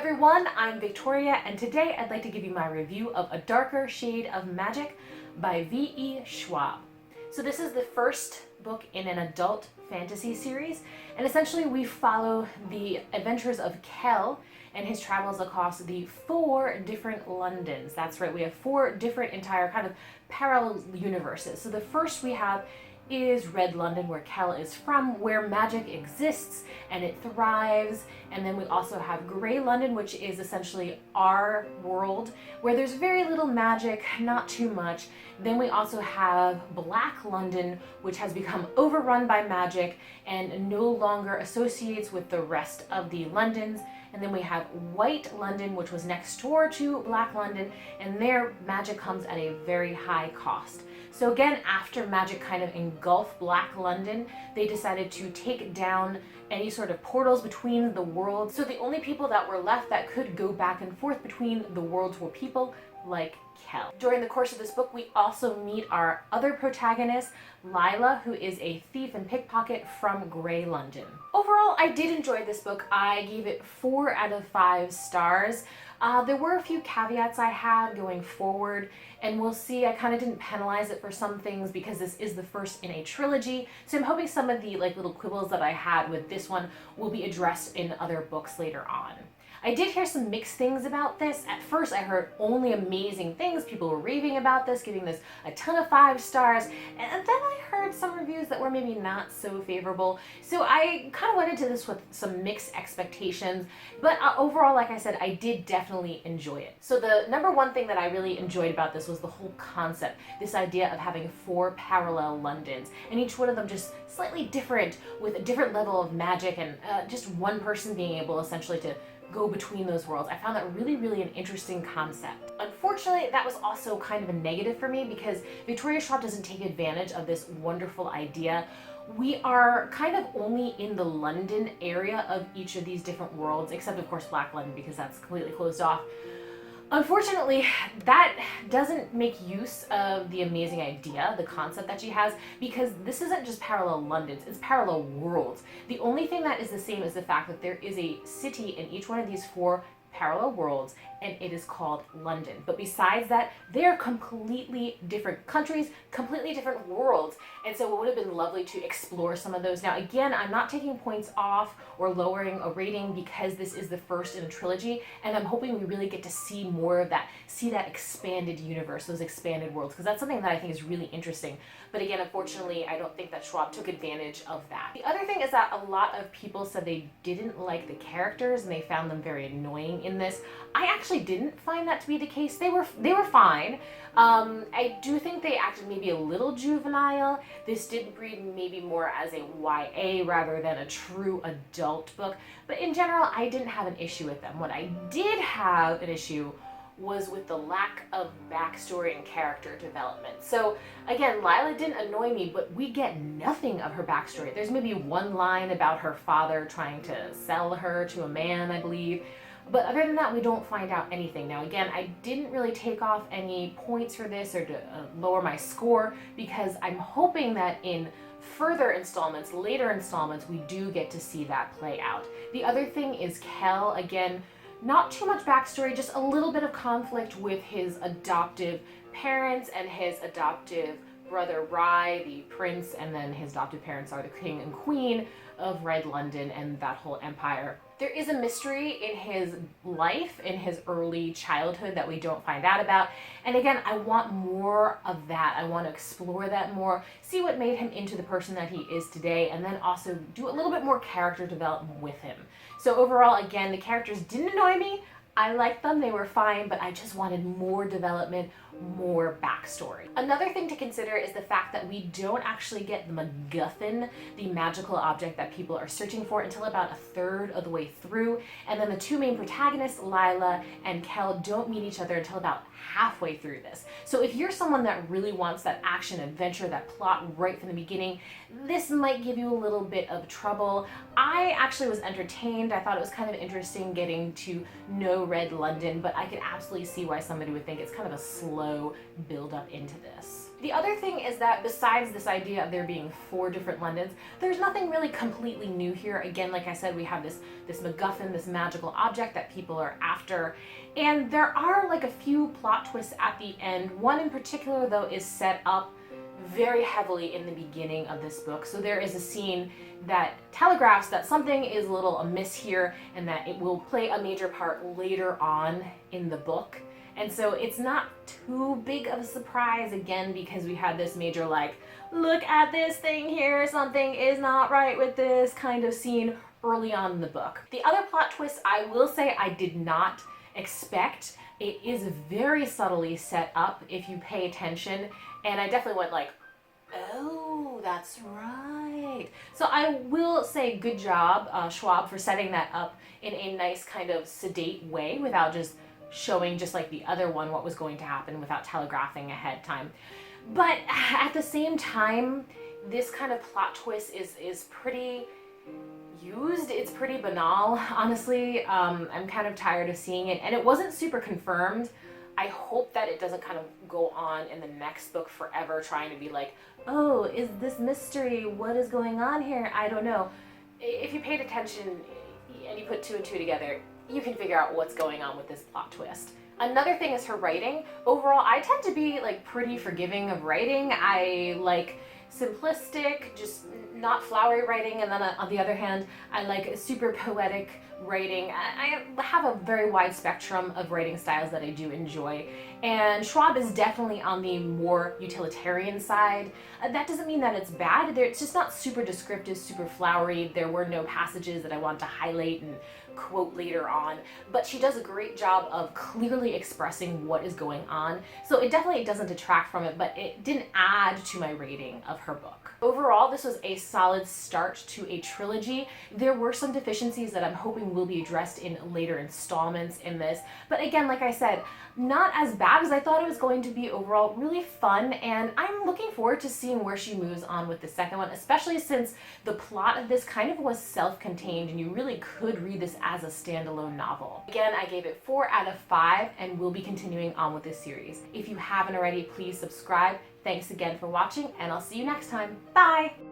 everyone, I'm Victoria, and today I'd like to give you my review of A Darker Shade of Magic by V.E. Schwab. So this is the first book in an adult fantasy series, and essentially we follow the adventures of Kel and his travels across the 4 different Londons. That's right, we have 4 different entire kind of parallel universes. So the first we have is Red London, where Kel is from, where magic exists and it thrives. And then we also have Grey London, which is essentially our world, where there's very little magic, not too much. Then we also have Black London, which has become overrun by magic and no longer associates with the rest of the Londons. And then we have White London, which was next door to Black London, and their magic comes at a very high cost. So again, after magic kind of engulfed Black London, they decided to take down any sort of portals between the worlds. So the only people that were left that could go back and forth between the worlds were people like Kel. During the course of this book, we also meet our other protagonist, Lila, who is a thief and pickpocket from Grey London. Overall, I did enjoy this book. I gave it 4 out of 5 stars. There were a few caveats I had going forward, and we'll see. I kind of didn't penalize it for some things because this is the first in a trilogy, so I'm hoping some of the little quibbles that I had with this one will be addressed in other books later on. I did hear some mixed things about this. At first I heard only amazing things. People were raving about this, giving this a ton of 5 stars, and then I heard some reviews that were maybe not so favorable. So I kind of went into this with some mixed expectations, but overall, like I said, I did definitely enjoy it. So the number one thing that I really enjoyed about this was the whole concept, this idea of having 4 parallel Londons, and each one of them just slightly different with a different level of magic, and just one person being able essentially to go between those worlds. I found that really an interesting concept. Unfortunately, that was also kind of a negative for me because Victoria Schwab doesn't take advantage of this wonderful idea. We are kind of only in the London area of each of these different worlds, except of course Black London, because that's completely closed off. Unfortunately, that doesn't make use of the amazing idea, the concept that she has, because this isn't just parallel Londons, it's parallel worlds. The only thing that is the same is the fact that there is a city in each one of these 4 parallel worlds, and it is called London. But besides that, they're completely different countries, completely different worlds, and so it would have been lovely to explore some of those. Now again, I'm not taking points off or lowering a rating because this is the first in a trilogy, and I'm hoping we really get to see more of that, see that expanded universe, those expanded worlds, because that's something that I think is really interesting. But again, unfortunately, I don't think that Schwab took advantage of that. The other thing is that a lot of people said they didn't like the characters and they found them very annoying in this. I actually didn't find that to be the case. They were fine. I do think they acted maybe a little juvenile. This did read maybe more as a YA rather than a true adult book. But in general, I didn't have an issue with them. What I did have an issue was with the lack of backstory and character development. So again, Lila didn't annoy me, but we get nothing of her backstory. There's maybe one line about her father trying to sell her to a man, I believe. But other than that, we don't find out anything. Now again, I didn't really take off any points for this or to lower my score because I'm hoping that in further installments, later installments, we do get to see that play out. The other thing is Kel, again, not too much backstory, just a little bit of conflict with his adoptive parents and his adoptive brother Rye, the prince, and then his adoptive parents are the king and queen of Red London and that whole empire. There is a mystery in his life, in his early childhood that we don't find out about. And again, I want more of that. I want to explore that more, see what made him into the person that he is today, and then also do a little bit more character development with him. So overall, again, the characters didn't annoy me. I liked them, they were fine, but I just wanted more development, more backstory. Another thing to consider is the fact that we don't actually get the MacGuffin, the magical object that people are searching for, until about 1/3 of the way through. And then the 2 main protagonists, Lila and Kel, don't meet each other until about halfway through this. So if you're someone that really wants that action adventure, that plot right from the beginning, this might give you a little bit of trouble. I actually was entertained. I thought it was kind of interesting getting to know read London, but I could absolutely see why somebody would think it's kind of a slow build up into this. The other thing is that besides this idea of there being 4 different Londons, there's nothing really completely new here. Again, like I said, we have this MacGuffin, this magical object that people are after, and there are like a few plot twists at the end. One in particular, though, is set up very heavily in the beginning of this book. So there is a scene that telegraphs that something is a little amiss here and that it will play a major part later on in the book. And so it's not too big of a surprise, again, because we had this major like, look at this thing here, something is not right with this kind of scene early on in the book. The other plot twist, I will say, I did not expect. It is very subtly set up if you pay attention, and I definitely went like, oh, that's right. So I will say good job, Schwab, for setting that up in a nice kind of sedate way without just showing, just like the other one, what was going to happen without telegraphing ahead of time. But at the same time, this kind of plot twist is pretty used. It's pretty banal, honestly. I'm kind of tired of seeing it, and it wasn't super confirmed. I hope that it doesn't kind of go on in the next book forever trying to be like, oh, is this mystery? What is going on here? I don't know. If you paid attention and you put 2 and 2 together, you can figure out what's going on with this plot twist. Another thing is her writing. Overall, I tend to be like pretty forgiving of writing. I like simplistic, just not flowery writing, and then on the other hand, I like super poetic writing. I have a very wide spectrum of writing styles that I do enjoy, and Schwab is definitely on the more utilitarian side. That doesn't mean that it's bad. It's just not super descriptive, super flowery. There were no passages that I want to highlight and quote later on, but she does a great job of clearly expressing what is going on. So it definitely doesn't detract from it, but it didn't add to my rating of her book. Overall, this was a solid start to a trilogy. There were some deficiencies that I'm hoping will be addressed in later installments in this, but again, like I said, not as bad as I thought it was going to be. Overall, really fun, and I'm looking forward to seeing where she moves on with the second one, especially since the plot of this kind of was self-contained and you really could read this as a standalone novel. Again, I gave it 4 out of 5 and will be continuing on with this series. If you haven't already, please subscribe. Thanks again for watching, and I'll see you next time. Bye!